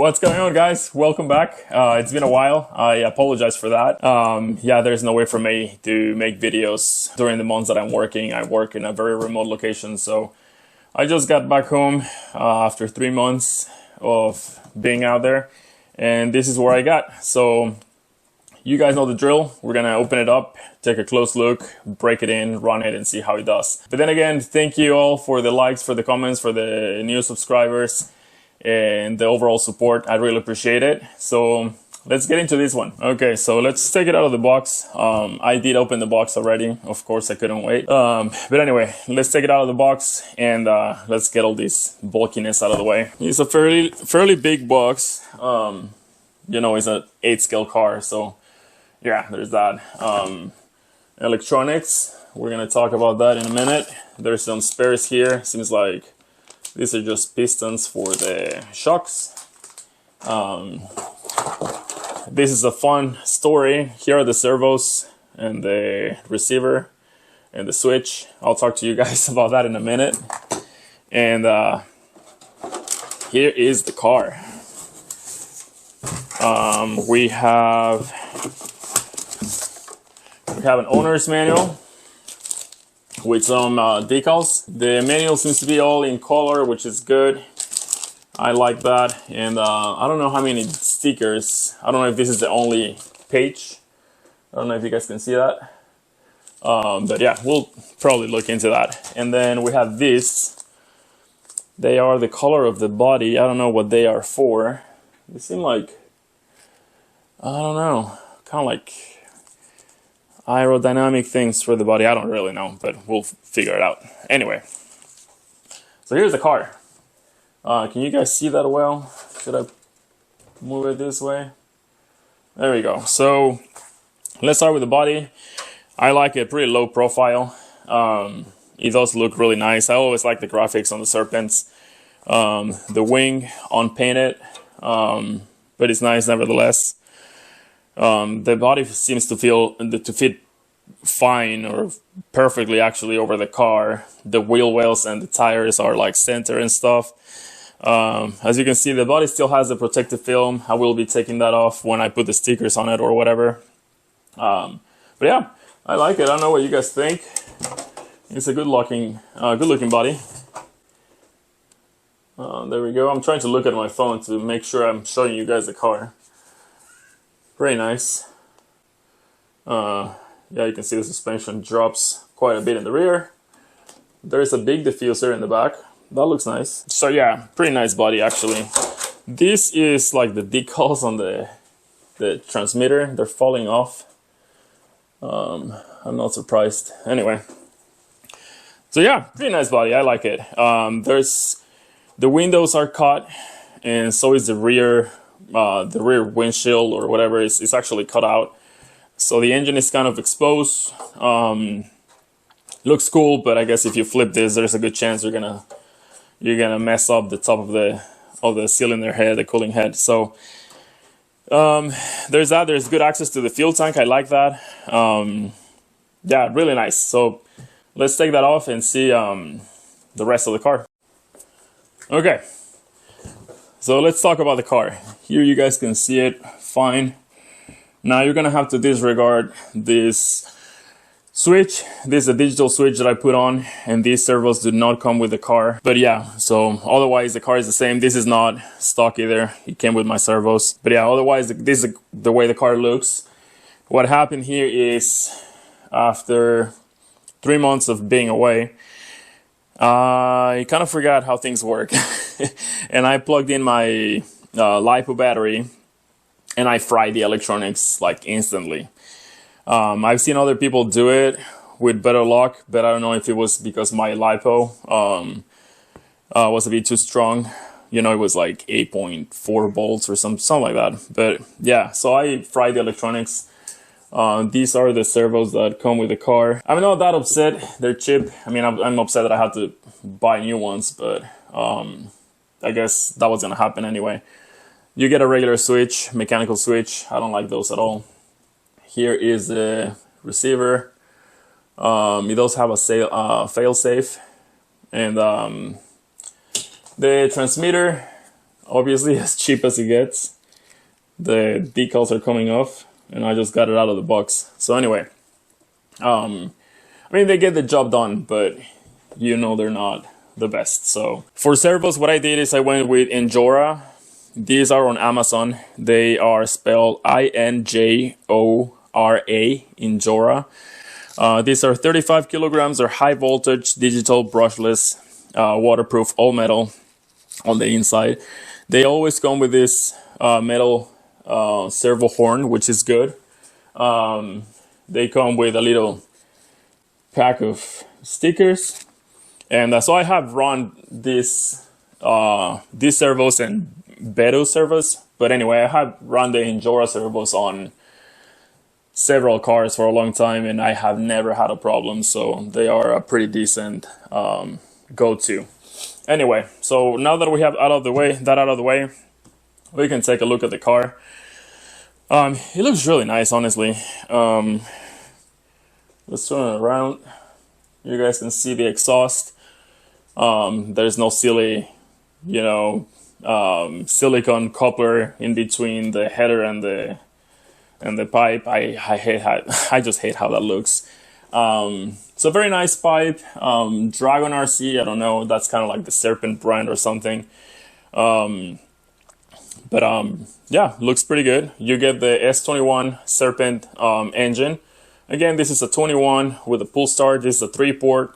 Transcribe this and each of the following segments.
What's going on, guys? Welcome back. It's been a while. I apologize for that. Yeah, there's no way for me to make videos during the months that I'm working. I work in a very remote location, so I just got back home after 3 months of being out there, and this is where I got. So you guys know the drill. We're gonna open it up, take a close look, break it in, run it, and see how it does. But then again, thank you all for the likes, for the comments, for the new subscribers, and the overall support. I really appreciate it. So let's get into this one. Okay, so let's take it out of the box. I did open the box already. Of course, I couldn't wait. But anyway, let's take it out of the box and let's get all this bulkiness out of the way. It's a fairly big box. You know, it's an 8 scale car, so yeah, there's that. Electronics, we're gonna talk about that in a minute. There's some spares here. Seems like these are just pistons for the shocks. This is a fun story. Here are the servos and the receiver and the switch. I'll talk to you guys about that in a minute. And here is the car. We have an owner's manual with some decals. The manual seems to be all in color, which is good. I like that. And I don't know how many stickers. I don't know if this is the only page. I don't know if you guys can see that. But yeah, we'll probably look into that. And then we have this. They are the color of the body. I don't know what they are for. They seem like, I don't know, kind of like aerodynamic things for the body. I don't really know, but we'll figure it out. Anyway, so here's the car. Can you guys see that well? Should I move it this way? There we go. So let's start with the body. I like a pretty low profile. It does look really nice. I always like the graphics on the Serpents. The wing unpainted, but it's nice nevertheless. The body seems to fit fine or perfectly actually over the car. The wheel wells and the tires are like center and stuff. As you can see, the body still has the protective film. I will be taking that off when I put the stickers on it or whatever. But yeah, I like it. I don't know what you guys think. It's a good looking body. There we go. I'm trying to look at my phone to make sure I'm showing you guys the car. Very nice. Yeah, you can see the suspension drops quite a bit in the rear. There's a big diffuser in the back. That looks nice. So yeah, pretty nice body actually. This is like the decals on the transmitter. They're falling off. I'm not surprised. Anyway. So yeah, pretty nice body. I like it. The windows are cut, and so is the rear windshield or whatever is actually cut out. So the engine is kind of exposed. Looks cool, but I guess if you flip this, there's a good chance you're gonna mess up the top of the cylinder head, the cooling head. So there's that. There's good access to the fuel tank. I like that. Yeah, really nice. So let's take that off and see the rest of the car. Okay. So let's talk about the car. Here you guys can see it fine. Now you're gonna have to disregard this switch. This is a digital switch that I put on, and these servos do not come with the car. But yeah, so otherwise the car is the same. This is not stock either. It came with my servos. But yeah, otherwise this is the way the car looks. What happened here is after 3 months of being away, I kind of forgot how things work. And I plugged in my LiPo battery and I fried the electronics like instantly. I've seen other people do it with better luck, but I don't know if it was because my LiPo was a bit too strong. You know, it was like 8.4 volts or something like that. But yeah, so I fried the electronics. These are the servos that come with the car. I'm not that upset. They're cheap. I mean, I'm upset that I had to buy new ones, but I guess that was gonna happen anyway. You get a regular switch, mechanical switch. I don't like those at all. Here is the receiver. It does have a fail-safe, and the transmitter obviously as cheap as it gets. The decals are coming off, and I just got it out of the box. So anyway, I mean, they get the job done, but you know they're not the best. So for servos, what I did is I went with Injora. These are on Amazon. They are spelled Injora, Injora. These are 35 kilograms. They're high voltage, digital, brushless, waterproof, all metal on the inside. They always come with this metal servo horn, which is good. They come with a little pack of stickers, and so I have run these servos and Beto servos, but anyway, I have run the Injora servos on several cars for a long time, and I have never had a problem, so they are a pretty decent go-to. Anyway, so now that we have that out of the way, we can take a look at the car. It looks really nice, honestly. Let's turn it around. You guys can see the exhaust. There's no silly, silicone coupler in between the header and the pipe. I just hate how that looks. So very nice pipe. Dragon RC, I don't know, that's kind of like the Serpent brand or something. Yeah, looks pretty good. You get the S21 Serpent engine. Again, this is a 21 with a pull start. This is a 3-port,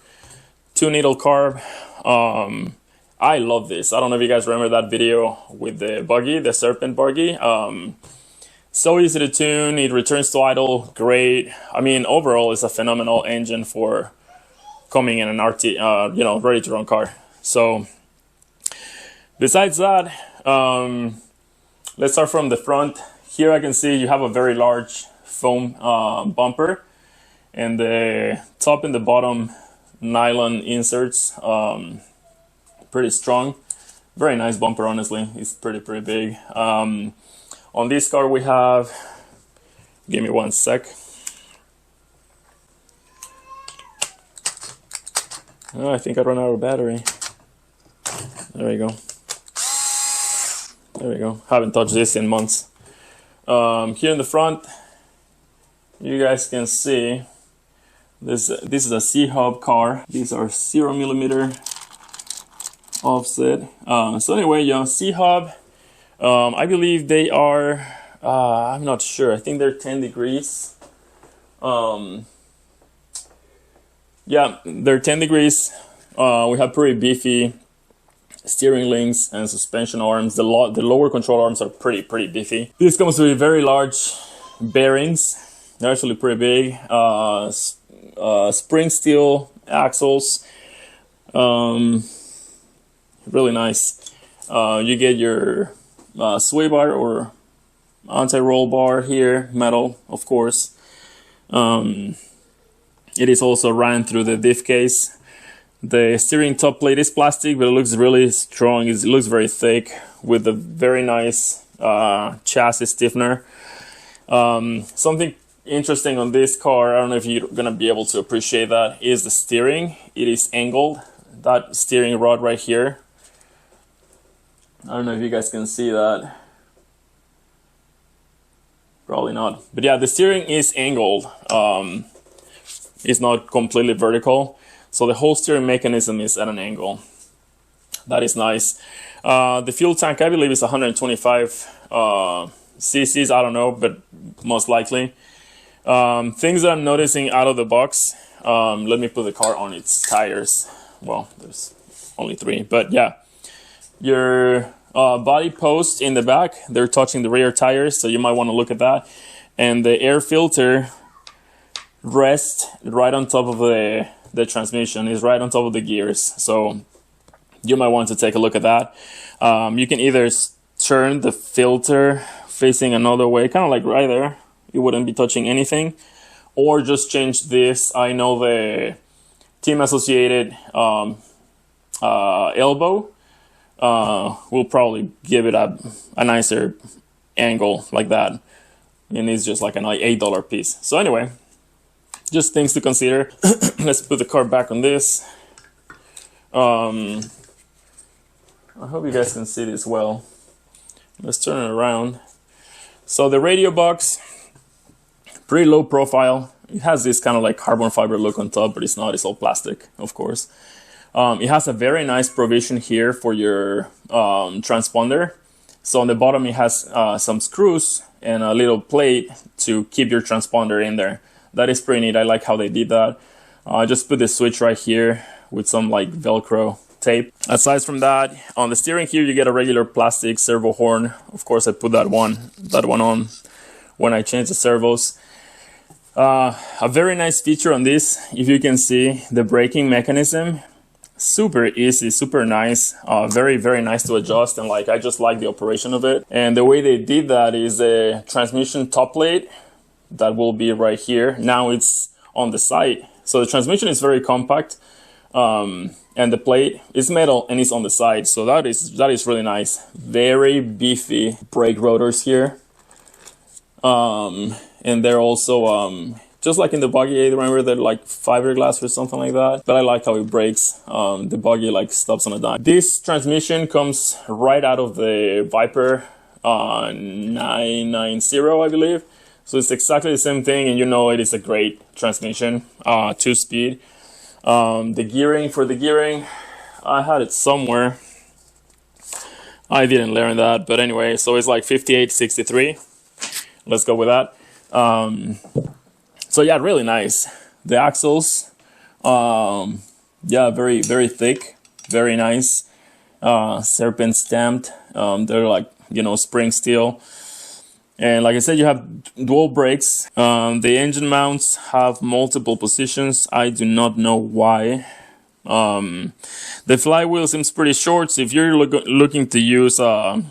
2-needle carb. I love this. I don't know if you guys remember that video with the buggy, the Serpent buggy. So easy to tune. It returns to idle. Great. I mean, overall, it's a phenomenal engine for coming in an RT, ready to run car. So besides that, let's start from the front. Here I can see you have a very large foam bumper, and the top and the bottom nylon inserts, pretty strong. Very nice bumper, honestly. It's pretty big. On this car we have, give me one sec. Oh, I think I ran out of battery. There we go. There we go. Haven't touched this in months. Here in the front, you guys can see this is a C-hub car. These are 0mm offset. So anyway, C-hub. I believe they are, I'm not sure, I think they're 10 degrees. Yeah, they're 10 degrees. We have pretty beefy steering links and suspension arms. The lower control arms are pretty beefy. This comes with very large bearings. They're actually pretty big. Spring steel axles. Really nice. You get your sway bar or anti-roll bar here, metal, of course. It is also ran through the diff case. The steering top plate is plastic, but it looks really strong. It looks very thick with a very nice chassis stiffener. Something interesting on this car, I don't know if you're gonna be able to appreciate that, is the steering. It is angled. That steering rod right here, I don't know if you guys can see that. Probably not. But yeah, the steering is angled. It's not completely vertical. So the whole steering mechanism is at an angle. That is nice. The fuel tank, I believe, is 125 cc's. I don't know, but most likely. Things that I'm noticing out of the box. Let me put the car on its tires. Well, there's only 3, but yeah. Your body posts in the back, they're touching the rear tires, so you might want to look at that. And the air filter rests right on top of the transmission, is right on top of the gears, so you might want to take a look at that. You can either turn the filter facing another way, kind of like right there, you wouldn't be touching anything, or just change this. I know the Team Associated elbow will probably give it a nicer angle like that, and it's just like an $8 piece. So anyway, just things to consider. Let's put the car back on this. I hope you guys can see this well. Let's turn it around. So the radio box, pretty low profile. It has this kind of like carbon fiber look on top, but it's not, it's all plastic, of course. It has a very nice provision here for your transponder. So on the bottom it has some screws and a little plate to keep your transponder in there. That is pretty neat. I like how they did that. I just put the switch right here with some like Velcro tape. Aside from that, on the steering here you get a regular plastic servo horn. Of course I put that one on when I change the servos. A very nice feature on this, if you can see the braking mechanism, super easy, super nice, very, very nice to adjust, and like I just like the operation of it. And the way they did that is a transmission top plate that will be right here. Now it's on the side, so the transmission is very compact, and the plate is metal and it's on the side, so that is really nice. Very beefy brake rotors here, and they're also just like in the buggy, I remember they're like fiberglass or something like that, but I like how it brakes. The buggy like stops on a dime. This transmission comes right out of the Viper 990, I believe. So it's exactly the same thing, and you know it is a great transmission, 2-speed. The gearing, for the gearing, I had it somewhere. I didn't learn that, but anyway, so it's like 58-63. Let's go with that. So yeah, really nice. The axles, yeah, very, very thick, very nice. Serpent stamped. They're like, you know, spring steel. And like I said, you have dual brakes. The engine mounts have multiple positions. I do not know why. The flywheel seems pretty short, so if you're looking to use a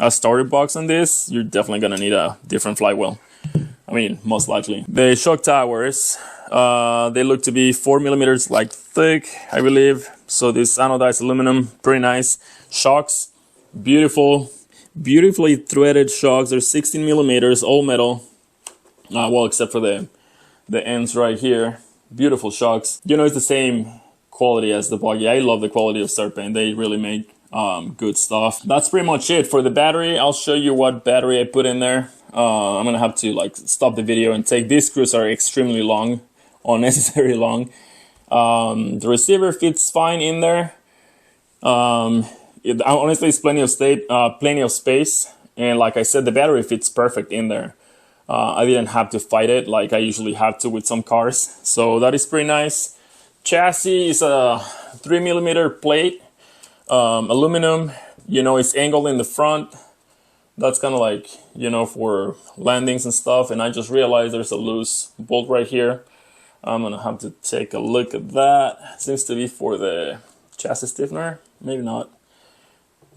starter box on this, you're definitely gonna need a different flywheel. I mean, most likely. The shock towers, they look to be 4 millimeters like thick, I believe. So this anodized aluminum, pretty nice. Shocks, beautiful, beautifully threaded shocks. They're 16 millimeters, all metal. Well, except for the ends right here. Beautiful shocks. You know, it's the same quality as the buggy. I love the quality of Serpent. They really make good stuff. That's pretty much it. For the battery, I'll show you what battery I put in there. I'm gonna have to like stop the video and take, these screws are extremely long, unnecessary long. The receiver fits fine in there. Honestly, it's plenty of space, and like I said, the battery fits perfect in there. I didn't have to fight it like I usually have to with some cars, so that is pretty nice. Chassis is a 3 millimeter plate, aluminum. You know, it's angled in the front. That's kind of like, you know, for landings and stuff. And I just realized there's a loose bolt right here. I'm gonna have to take a look at that. Seems to be for the chassis stiffener. Maybe not.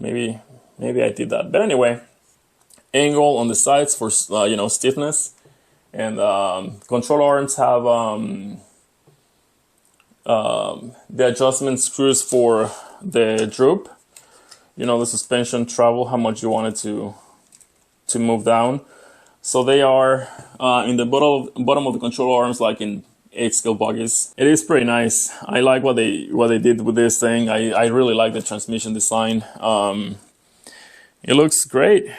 Maybe I did that. But anyway, angle on the sides for you know, stiffness. And control arms have the adjustment screws for the droop. You know, the suspension travel, how much you want it to move down. So they are in the bottom of the control arms, like in 8-scale buggies. It is pretty nice. I like what they did with this thing. I really like the transmission design. It looks great.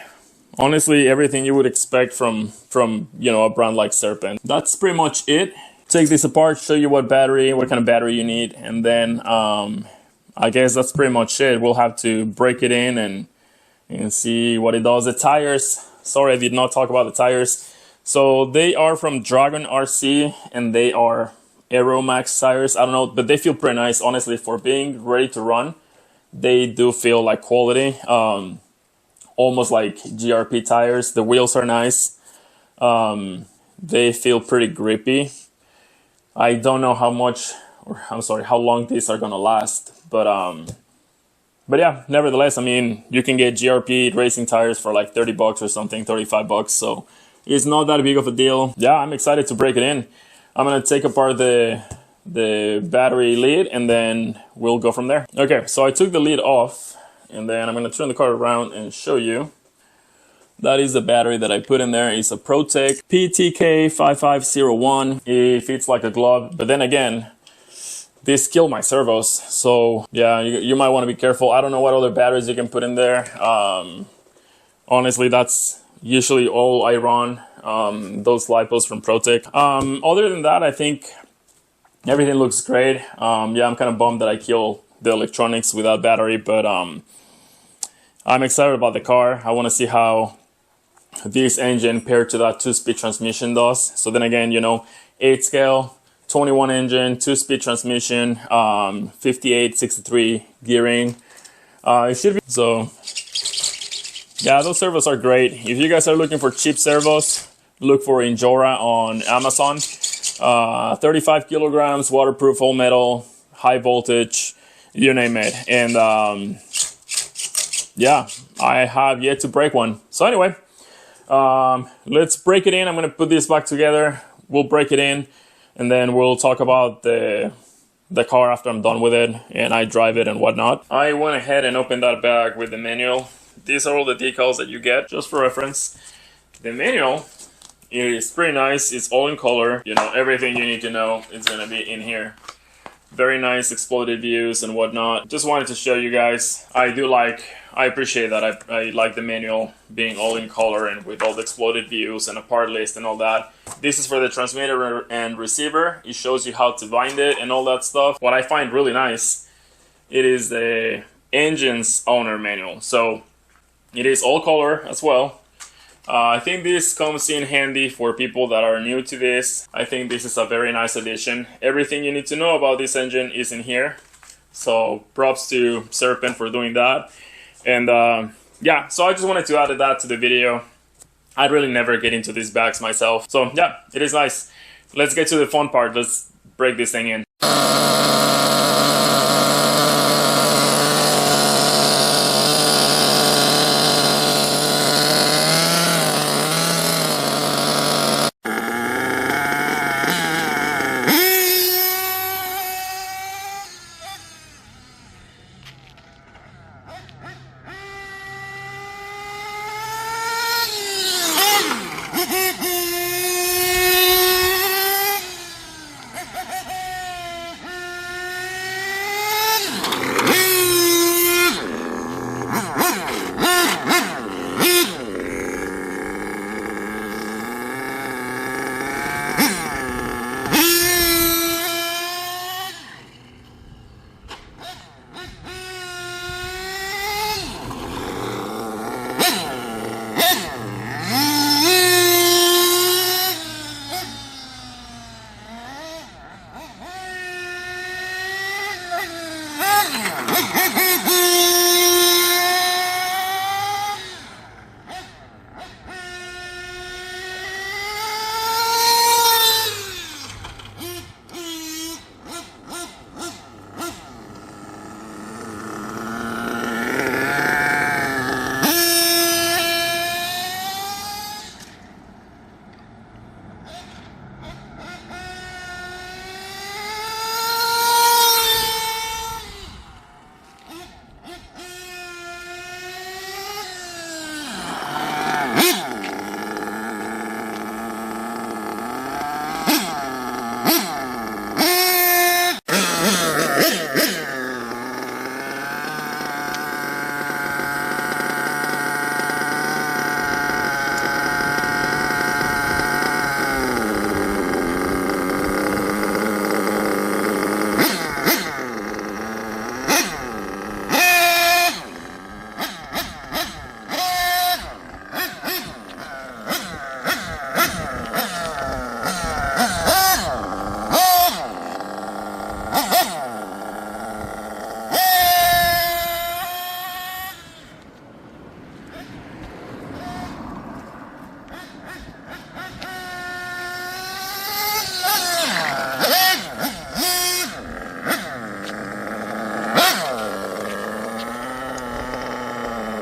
Honestly, everything you would expect from you know, a brand like Serpent. That's pretty much it. Take this apart, show you what kind of battery you need, and then I guess that's pretty much it. We'll have to break it in and see what it does. The tires, sorry I did not talk about the tires. So they are from Dragon RC and they are Aero Max tires. I don't know, but they feel pretty nice. Honestly, for being ready to run, they do feel like quality. Almost like GRP tires. The wheels are nice. They feel pretty grippy. I don't know how long these are gonna last, but yeah, nevertheless, I mean, you can get GRP racing tires for like 30 bucks or something, 35 bucks, so it's not that big of a deal. Yeah, I'm excited to break it in. I'm gonna take apart the battery lid and then we'll go from there. Okay, so I took the lid off and then I'm gonna turn the car around and show you. That is the battery that I put in there. It's a ProTech PTK5501. It fits like a glove, but then again, this killed my servos. So yeah, you might want to be careful. I don't know what other batteries you can put in there. Honestly, that's usually all I run, those lipos from ProTech. Other than that, I think everything looks great. Yeah, I'm kind of bummed that I killed the electronics without battery, but I'm excited about the car. I want to see how this engine paired to that 2-speed transmission does. So then again, you know, 8 scale, 21 engine, 2-speed transmission, 58, 63 gearing. It should be so. Yeah, those servos are great. If you guys are looking for cheap servos, look for Injora on Amazon. 35 kilograms, waterproof, all metal, high voltage, you name it. And yeah, I have yet to break one. So anyway, let's break it in. I'm going to put this back together. We'll break it in, and then we'll talk about the car after I'm done with it and I drive it and whatnot. I went ahead and opened that bag with the manual. These are all the decals that you get, just for reference. The manual is pretty nice. It's all in color. You know, everything you need to know is going to be in here. Very nice exploded views and whatnot. Just wanted to show you guys. I appreciate that. I like the manual being all in color and with all the exploded views and a part list and all that. This is for the transmitter and receiver. It shows you how to bind it and all that stuff. What I find really nice, it is the engine's owner manual. So it is all color as well. I think this comes in handy for people that are new to this. I think this is a very nice addition. Everything you need to know about this engine is in here. So props to Serpent for doing that. And yeah, so I just wanted to add that to the video. I'd really never get into these bags myself. So yeah, it is nice. Let's get to the fun part. Let's break this thing in.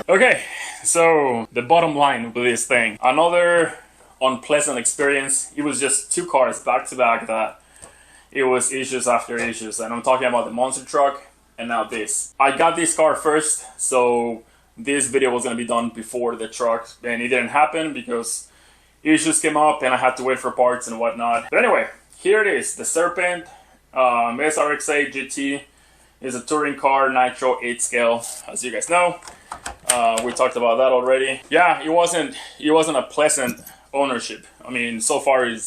Okay, so the bottom line with this thing, another unpleasant experience. It was just 2 cars back to back that it was issues after issues, and I'm talking about the monster truck and now this. I got this car first, so this video was going to be done before the truck, and it didn't happen because issues came up and I had to wait for parts and whatnot. But anyway, here it is, the Serpent SRX8 GT is a touring car, Nitro 8 scale, as you guys know. We talked about that already. Yeah, it wasn't a pleasant ownership. I mean, so far it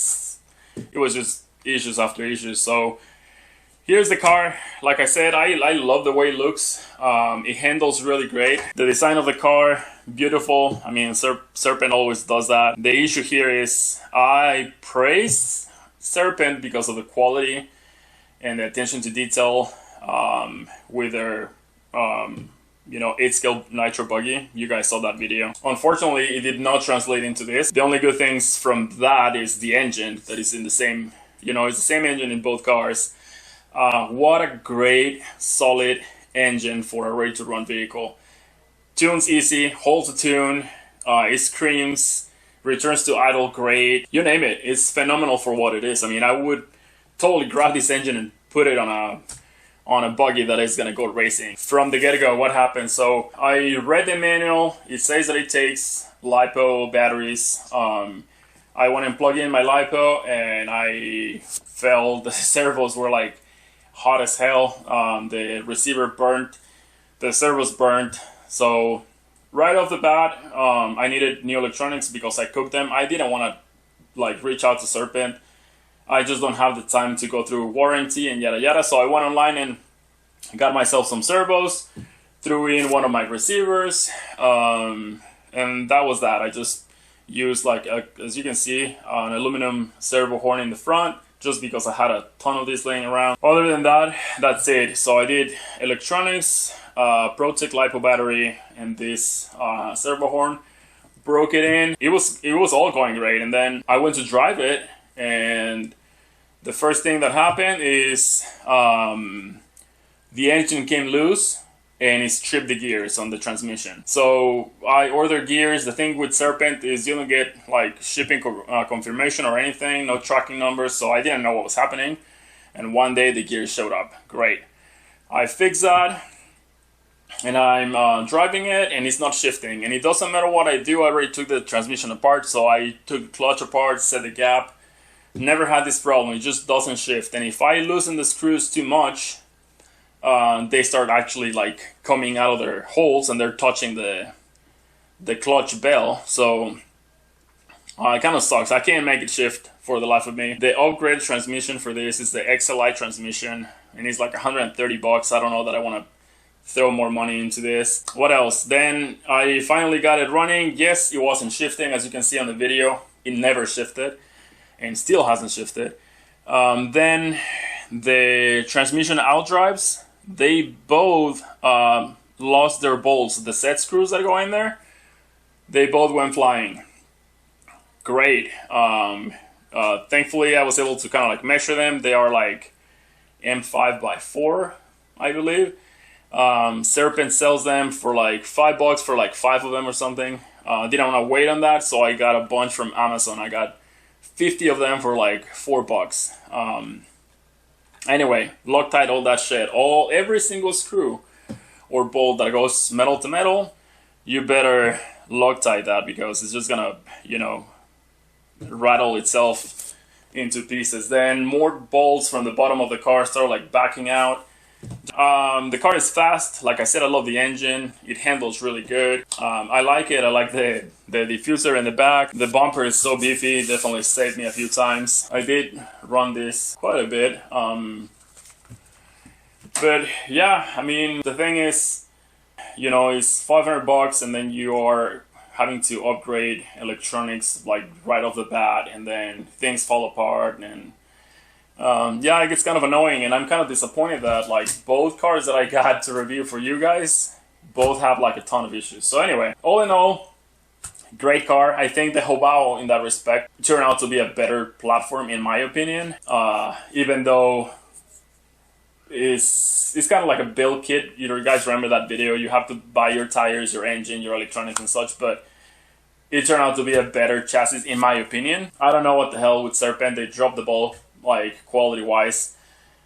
was just issues after issues. So here's the car. Like I said, I love the way it looks. It handles really great. The design of the car, beautiful. I mean, Serpent always does that. The issue here is I praise Serpent because of the quality and the attention to detail with their you know, 8-scale Nitro buggy. You guys saw that video. Unfortunately, it did not translate into this. The only good things from that is the engine that is in the same, you know, it's the same engine in both cars. What a great, solid engine for a ready-to-run vehicle. Tunes easy, holds a tune, it screams, returns to idle great, you name it. It's phenomenal for what it is. I mean, I would totally grab this engine and put it on a buggy that is gonna go racing. From the get-go, what happened? So I read the manual. It says that it takes LiPo batteries. I went and plugged in my LiPo, and I felt the servos were like hot as hell. The receiver burnt, the servos burnt. So right off the bat, I needed new electronics because I cooked them. I didn't want to like reach out to Serpent. I just don't have the time to go through warranty and yada yada. So I went online and got myself some servos, threw in one of my receivers, and that was that. I just used, like, as you can see, an aluminum servo horn in the front, just because I had a ton of these laying around. Other than that, that's it. So I did electronics, ProTech LiPo battery, and this servo horn. Broke it in. It was all going great, and then I went to drive it, and the first thing that happened is the engine came loose and it stripped the gears on the transmission. So I ordered gears. The thing with Serpent is you don't get like shipping confirmation or anything, no tracking numbers, so I didn't know what was happening. And one day the gears showed up. Great. I fixed that, and I'm driving it, and it's not shifting. And it doesn't matter what I do. I already took the transmission apart, so I took the clutch apart, set the gap. Never had this problem. It just doesn't shift. And if I loosen the screws too much, they start actually like coming out of their holes, and they're touching the clutch bell. So it kind of sucks. I can't make it shift for the life of me. The upgrade transmission for this is the XLI transmission, and it's like 130 bucks. I don't know that I want to throw more money into this. What else? Then I finally got it running. Yes, it wasn't shifting, as you can see on the video. It never shifted, and still hasn't shifted. Then the transmission outdrives, they both lost their bolts. The set screws that go in there, they both went flying. Great. Thankfully, I was able to kind of like measure them. They are like M5x4, I believe. Serpent sells them for like $5 for like 5 of them or something. Didn't want to wait on that, so I got a bunch from Amazon. I got 50 of them for like $4. Anyway, Loctite, all that shit. Every single screw or bolt that goes metal to metal, you better Loctite that, because it's just gonna, you know, rattle itself into pieces. Then more bolts from the bottom of the car start like backing out. The car is fast. Like I said, I love the engine. It handles really good. I like it. I like the diffuser in the back. The bumper is so beefy. Definitely saved me a few times. I did run this quite a bit. But yeah, I mean, the thing is, you know, it's 500 bucks, and then you are having to upgrade electronics like right off the bat, and then things fall apart, and yeah, it gets kind of annoying, and I'm kind of disappointed that like both cars that I got to review for you guys both have like a ton of issues. So anyway, all in all, great car. I think the Hobao in that respect turned out to be a better platform in my opinion, even though it's kind of like a build kit. You guys remember that video? You have to buy your tires, your engine, your electronics and such, but it turned out to be a better chassis in my opinion. I don't know what the hell with Serpent. They dropped the ball like quality wise.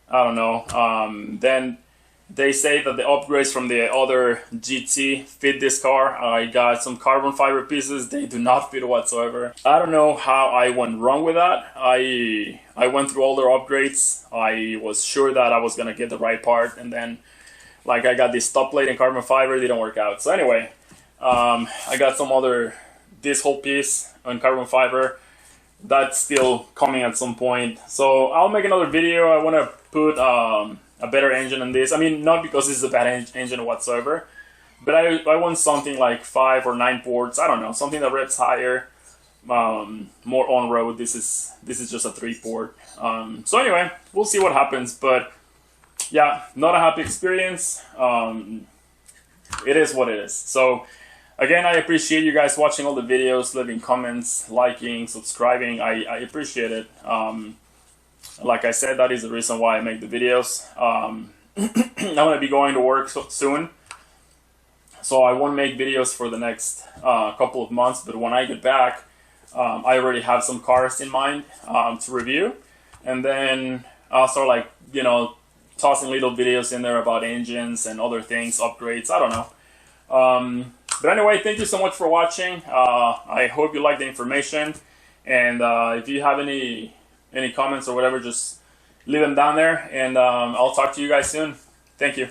I don't know. Then they say that the upgrades from the other GT fit this car. I got some carbon fiber pieces. They do not fit whatsoever. I don't know how I went wrong with that. I went through all their upgrades. I was sure that I was gonna get the right part, and then Like I got this top plate in carbon fiber, didn't work out. So anyway, I got some other, this whole piece on carbon fiber, that's still coming at some point. So I'll make another video. I want to put a better engine on this. I mean, not because this is a bad engine whatsoever, but I want something like 5 or 9 ports. I don't know, something that revs higher, more on road. This is just a 3-port. So anyway, we'll see what happens. But yeah, not a happy experience. It is what it is. So again, I appreciate you guys watching all the videos, leaving comments, liking, subscribing. I appreciate it. Like I said, that is the reason why I make the videos. I'm going to be going to work soon, so I won't make videos for the next couple of months. But when I get back, I already have some cars in mind to review. And then I'll start, like, you know, tossing little videos in there about engines and other things, upgrades, I don't know. But anyway, thank you so much for watching. I hope you like the information. And if you have any comments or whatever, just leave them down there. And I'll talk to you guys soon. Thank you.